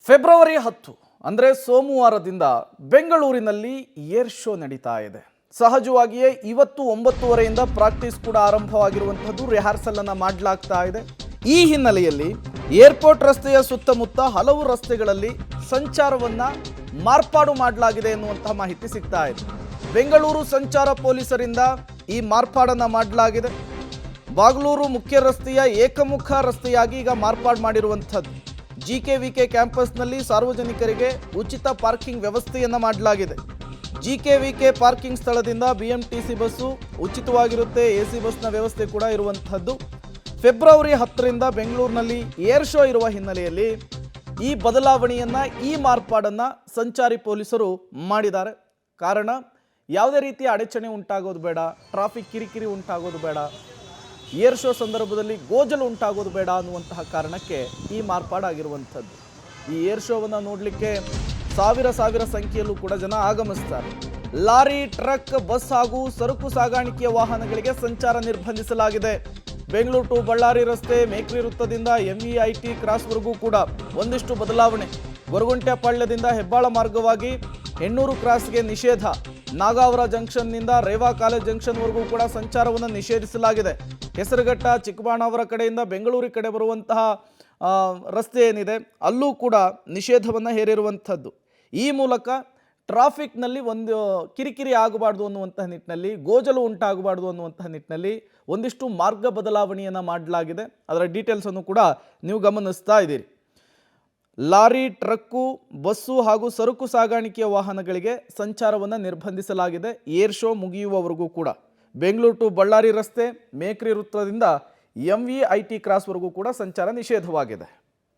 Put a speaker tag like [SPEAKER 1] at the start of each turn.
[SPEAKER 1] February 10 ಅಂದರೆ ಸೋಮವಾರದಿಂದ ಬೆಂಗಳೂರಿನಲ್ಲಿ ಏರ್ ಶೋ ನಡೀತಾ ಇದೆ. ಸಹಜವಾಗಿಯೇ ಇವತ್ತು 9:30ರಿಂದ ಪ್ರಾಕ್ಟೀಸ್ ಕೂಡ ಆರಂಭವಾಗಿರುವಂತದ್ದು, ರಿಹರ್ಸಲ್ ಅನ್ನು ಮಾಡಲಾಗ್ತಾ ಇದೆ. ಈ ಹಿನ್ನೆಲೆಯಲ್ಲಿ ಏರ್ಪೋರ್ಟ್ ರಸ್ತೆಯ ಸುತ್ತಮುತ್ತ ಹಲವು ರಸ್ತೆಗಳಲ್ಲಿ ಸಂಚಾರವನ್ನ ಮಾರ್ಪಾಡು ಮಾಡಲಾಗಿದೆ ಎನ್ನುವಂತಹ ಮಾಹಿತಿ ಸಿಗ್ತಾ ಇದೆ. ಬೆಂಗಳೂರು ಸಂಚಾರ ಪೊಲೀಸರಿಂದ ಈ ಮಾರ್ಪಾಡನ್ನ ಮಾಡಲಾಗಿದೆ. ಬಾಗಲೂರು ಮುಖ್ಯ ರಸ್ತೆಯ ಏಕಮುಖ ರಸ್ತೆಯಾಗಿ ಈಗ ಮಾರ್ಪಾಡು ಮಾಡಿರುವಂಥದ್ದು. ಜಿಕೆವಿಕೆ ಕ್ಯಾಂಪಸ್ನಲ್ಲಿ ಸಾರ್ವಜನಿಕರಿಗೆ ಉಚಿತ ಪಾರ್ಕಿಂಗ್ ವ್ಯವಸ್ಥೆಯನ್ನು ಮಾಡಲಾಗಿದೆ. ಜಿಕೆವಿಕೆ ಪಾರ್ಕಿಂಗ್ ಸ್ಥಳದಿಂದ ಬಿಎಂಟಿಸಿ ಬಸ್ಸು ಉಚಿತವಾಗಿರುತ್ತೆ. ಎಸಿ ಬಸ್ನ ವ್ಯವಸ್ಥೆ ಕೂಡ ಇರುವಂಥದ್ದು. ಫೆಬ್ರವರಿ 10ರಿಂದ ಬೆಂಗಳೂರಿನಲ್ಲಿ ಏರ್ ಶೋ ಇರುವ ಹಿನ್ನೆಲೆಯಲ್ಲಿ ಈ ಬದಲಾವಣೆಯನ್ನು, ಈ ಮಾರ್ಪಾಡನ್ನು ಸಂಚಾರಿ ಪೊಲೀಸರು ಮಾಡಿದ್ದಾರೆ. ಕಾರಣ, ಯಾವುದೇ ರೀತಿಯ ಅಡಚಣೆ ಉಂಟಾಗೋದು ಬೇಡ, ಟ್ರಾಫಿಕ್ ಕಿರಿಕಿರಿ ಉಂಟಾಗೋದು ಬೇಡ, ಏರ್ ಶೋ ಸಂದರ್ಭದಲ್ಲಿ ಗೋಜಲು ಉಂಟಾಗೋದು ಬೇಡ ಅನ್ನುವಂತಹ ಕಾರಣಕ್ಕೆ ಈ ಮಾರ್ಪಾಡಾಗಿರುವಂಥದ್ದು. ಈ ಏರ್ ಶೋವನ್ನು ನೋಡಲಿಕ್ಕೆ ಸಾವಿರ ಸಂಖ್ಯೆಯಲ್ಲೂ ಕೂಡ ಜನ ಆಗಮಿಸ್ತಾರೆ. ಲಾರಿ, ಟ್ರಕ್, ಬಸ್ ಹಾಗೂ ಸರಕು ಸಾಗಾಣಿಕೆಯ ವಾಹನಗಳಿಗೆ ಸಂಚಾರ ನಿರ್ಬಂಧಿಸಲಾಗಿದೆ. ಬೆಂಗಳೂರು ಟು ಬಳ್ಳಾರಿ ರಸ್ತೆ, ಮೇಕ್ರಿ ವೃತ್ತದಿಂದ ಎಂವಿಐಟಿ ಕ್ರಾಸ್ವರೆಗೂ ಕೂಡ ಒಂದಿಷ್ಟು ಬದಲಾವಣೆ. ಗೊರಗುಂಟೆಪಾಳ್ಯದಿಂದ ಹೆಬ್ಬಾಳ ಮಾರ್ಗವಾಗಿ ಹೆಣ್ಣೂರು ಕ್ರಾಸ್ಗೆ ನಿಷೇಧ. ನಾಗಾವರ ಜಂಕ್ಷನ್ನಿಂದ ರೇವಾ ಕಾಲೇಜ್ ಜಂಕ್ಷನ್ವರೆಗೂ ಕೂಡ ಸಂಚಾರವನ್ನು ನಿಷೇಧಿಸಲಾಗಿದೆ. ಹೆಸರುಘಟ್ಟ, ಚಿಕ್ಕಬಾಣಾವರ ಕಡೆಯಿಂದ ಬೆಂಗಳೂರು ಕಡೆ ಬರುವಂತಹ ರಸ್ತೆ ಏನಿದೆ ಅಲ್ಲೂ ಕೂಡ ನಿಷೇಧವನ್ನು ಹೇರಿರುವಂಥದ್ದು. ಈ ಮೂಲಕ ಟ್ರಾಫಿಕ್ನಲ್ಲಿ ಒಂದು ಕಿರಿಕಿರಿ ಆಗಬಾರ್ದು ಅನ್ನುವಂತಹ ನಿಟ್ಟಿನಲ್ಲಿ, ಗೋಜಲು ಉಂಟಾಗಬಾರ್ದು ಅನ್ನುವಂತಹ ನಿಟ್ಟಿನಲ್ಲಿ ಒಂದಿಷ್ಟು ಮಾರ್ಗ ಬದಲಾವಣೆಯನ್ನು ಮಾಡಲಾಗಿದೆ. ಅದರ ಡೀಟೇಲ್ಸನ್ನು ಕೂಡ ನೀವು ಗಮನಿಸ್ತಾ ಇದ್ದೀರಿ. ಲಾರಿ, ಟ್ರಕ್ಕು, ಬಸ್ಸು ಹಾಗೂ ಸರಕು ಸಾಗಾಣಿಕೆಯ ವಾಹನಗಳಿಗೆ ಸಂಚಾರವನ್ನು ನಿರ್ಬಂಧಿಸಲಾಗಿದೆ. ಏರ್ ಶೋ ಮುಗಿಯುವವರೆಗೂ ಕೂಡ ಬೆಂಗಳೂರು ಟು ಬಳ್ಳಾರಿ ರಸ್ತೆ, ಮೇಕ್ರಿ ವೃತ್ತದಿಂದ ಎಂವಿಐಟಿ ಕ್ರಾಸ್ವರೆಗೂ ಕೂಡ ಸಂಚಾರ ನಿಷೇಧವಾಗಿದೆ.